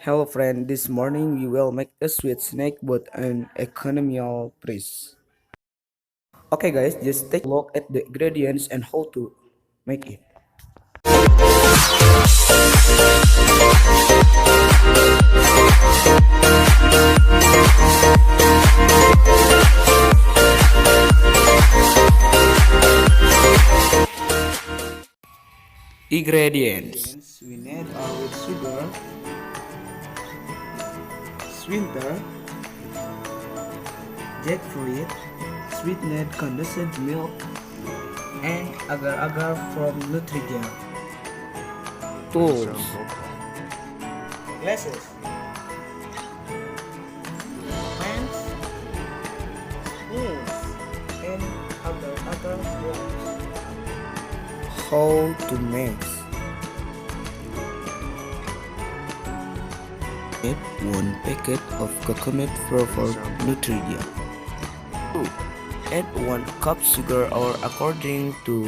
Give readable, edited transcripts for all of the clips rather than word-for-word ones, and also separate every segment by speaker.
Speaker 1: Hello friend, this morning we will make a sweet snack but an economical price. Okay guys, just take a look at the ingredients and how to make it. Ingredients. We need with sugar, sweetener, jackfruit, sweetened condensed milk, and agar-agar from Nutrigen. Tools. Glasses. Pans, spoons, and agar-agar balls. How to mix? Add 1 packet of coconut flavored Nutridia. 2. Add 1 cup sugar or according to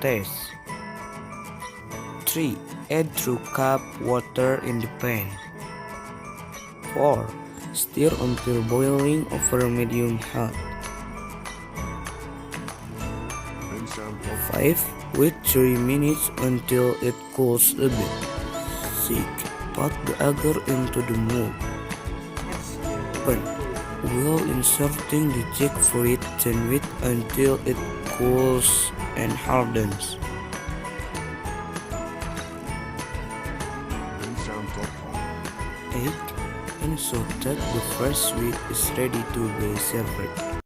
Speaker 1: taste. 3. Add 2 cup water in the pan. 4. Stir until boiling over medium heat. 5. Wait 3 minutes until it cools a bit. 6. Put the agar into the mold. 7. While inserting the jackfruit, then wait until it cools and hardens. 8. Ensure that the first sweet is ready to be served.